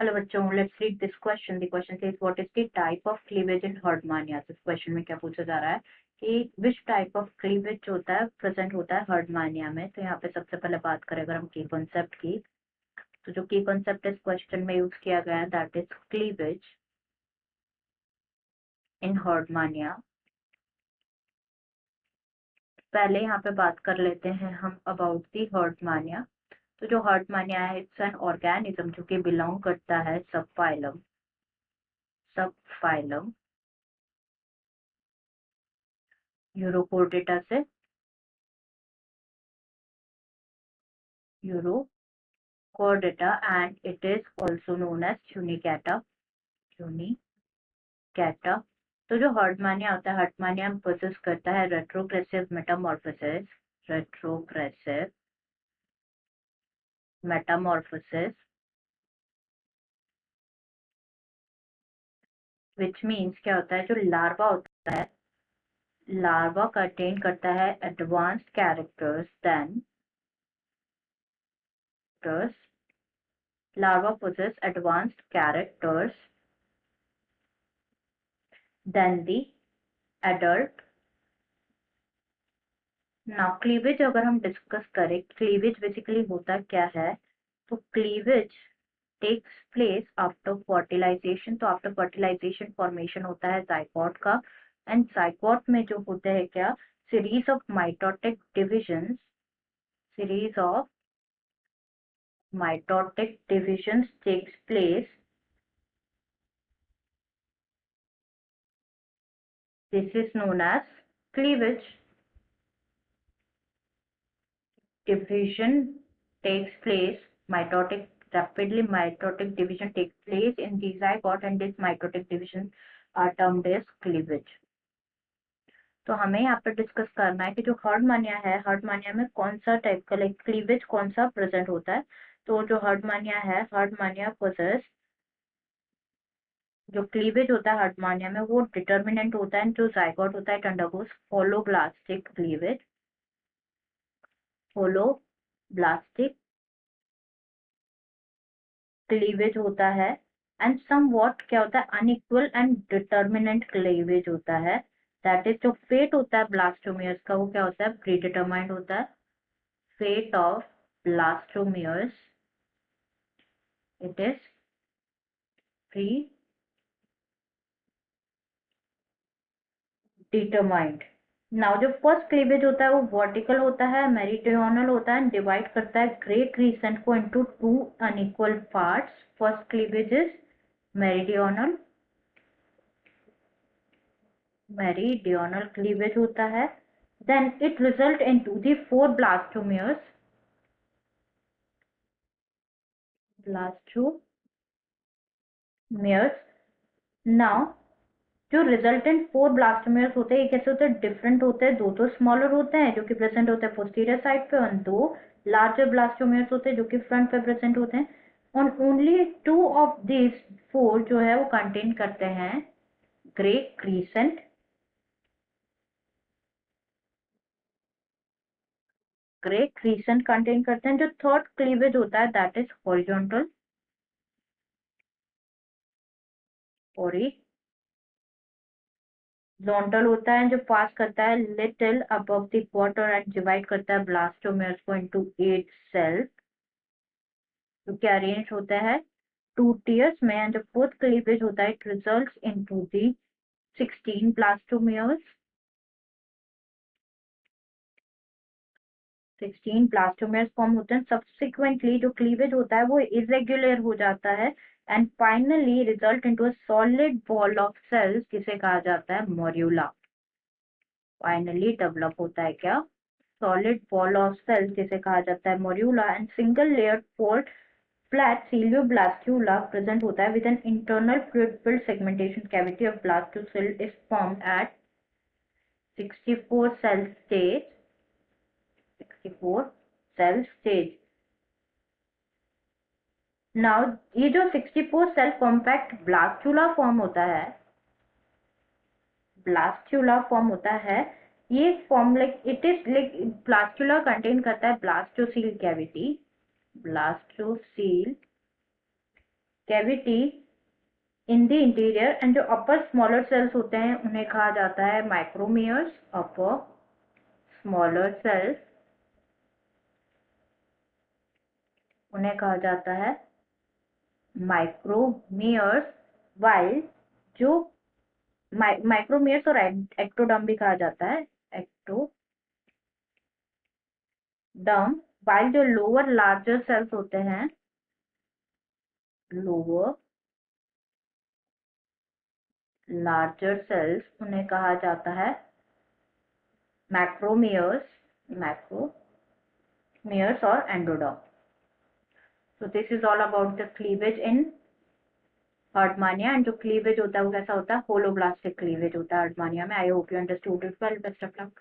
Hello बच्चों, let's read this question. The question says what is the type of cleavage in Herdmania. इस question में क्या पूछा जा रहा है कि विच टाइप ऑफ क्लीवेज होता है प्रेजेंट होता है हर्डमानिया में। तो यहाँ पे सबसे पहले बात करें अगर हम की कॉन्सेप्ट की, तो जो की कॉन्सेप्ट इस क्वेश्चन में यूज किया गया है that is cleavage in Herdmania. पहले यहाँ पे बात कर लेते हैं हम अबाउट दी हर्डमानिया। तो जो हर्डमानिया है इट्स एन ऑर्गेनिज्म जो कि बिलोंग करता है सब फाइलम यूरोकोर्डेटा से। यूरोकोर्डेटा and it is also known as Unicata। तो जो हर्डमानिया होता है, हर्डमानिया प्रोसेस करता है रेट्रोग्रेसिव मेटामॉर्फोसिस विच मीन्स क्या होता है, जो लार्वा होता है, लार्वा कंटेन करता है advanced characters than larva possess advanced characters than the adult। Now cleavage अगर हम डिस्कस करें, क्लीवेज बेसिकली होता क्या है, तो cleavage takes place after fertilisation. तो आफ्टर फर्टिलाइजेशन फॉर्मेशन होता है जाइगोट का, एंड जाइगोट में जो होते हैं क्या, series of mitotic divisions takes place. This is known as cleavage. Division takes place, rapidly mitotic division takes place in the zygote, and this mitotic division are termed as cleavage। तो हमें यहाँ पर discuss करना है कि जो Herdmania है, Herdmania में कौन सा टाइप का लाइक क्लीवेज कौन सा प्रेजेंट होता है। तो जो हर्डमानिया है, हर्डमानिया पोसेस जो क्लीवेज होता है हर्डमानिया में वो डिटर्मिनेंट होता है, जो जाइगोट होता है इट अंडरगोस होलोब्लास्टिक क्लीवेज होता है, एंड समवॉट क्या होता है, अनइक्वल एंड डिटर्मिनेंट क्लीवेज होता है। दैट इज जो फेट होता है ब्लास्टोमियर्स का, वो क्या होता है, प्री डिटरमाइंड होता है। Fate of blastomeres it is predetermined. Now जो फर्स्ट क्लीवेज होता है वो वर्टिकल होता है, मेरिडियोनल होता है, डिवाइड करता है ग्रे क्रीसेंट को into two unequal parts. First cleavage is meridional cleavage होता है। Then it result into the four blastomeres. Now जो रिजल्टेंट फोर ब्लास्टोमियर्स होते हैं, कैसे होते हैं, डिफरेंट होते हैं। दो तो स्मॉलर होते हैं जो कि प्रेजेंट होते हैं पोस्टीरियर साइड पे, और दो लार्जर ब्लास्टोमियर्स होते हैं जो कि फ्रंट पे प्रेजेंट होते हैं। और only two of this four जो है वो कंटेन करते हैं ग्रे क्रीसेंट। कंटेन करते हैं। जो थर्ड क्लीवेज होता है दैट इज हॉरिजॉन्टल होता है, जो पास करता है little above the water and divide करता है ब्लास्टोमियर्स को इनटू 8 सेल्स जो कि अरेंज होता है टू टीयर्स में। एंड जो फोर्थ क्लीवेज होता है it results into the 16 blastomeres. 16 blastomeres form होते हैं। सब्सिक्वेंटली जो क्लीवेज होता है वो इरेग्युलर हो जाता है, and finally result into a solid ball of cells जिसे कहा जाता है मोर्यूला। फाइनली डेवलप होता है क्या, सॉलिड बॉल ऑफ सेल्स जिसे कहा जाता है morula. And single layer fold flat coeloblastula present होता है with an internal fluid filled segmentation cavity of blastocoel is formed at 64 cell stage. Now ये जो 64 सेल कॉम्पैक्ट ब्लास्टुला फॉर्म होता है, ये form like it is like blastula contain करता है blastocoel cavity in the interior, and जो अपर smaller sales होते हैं उन्हें कहा जाता है माइक्रोमियर्स। अपर स्मॉलर सेल्स उन्हें कहा जाता है माइक्रोमियर्स, वाइल जो माइक्रोमियर्स और एक्टोडर्म भी कहा जाता है, एक्टोडर्म। वाइल जो लोअर लार्जर सेल्स होते हैं, लोअर लार्जर सेल्स उन्हें कहा जाता है मैक्रोमियर्स, मैक्रोमियर्स और endoderm. So this is all about the cleavage in Hartmannia. And जो क्लीवेज होता है वो कैसा होता है, होलोब्लास्टिक क्लीवेज होता है हर्टमानिया में। I hope you understood it well. Best of luck.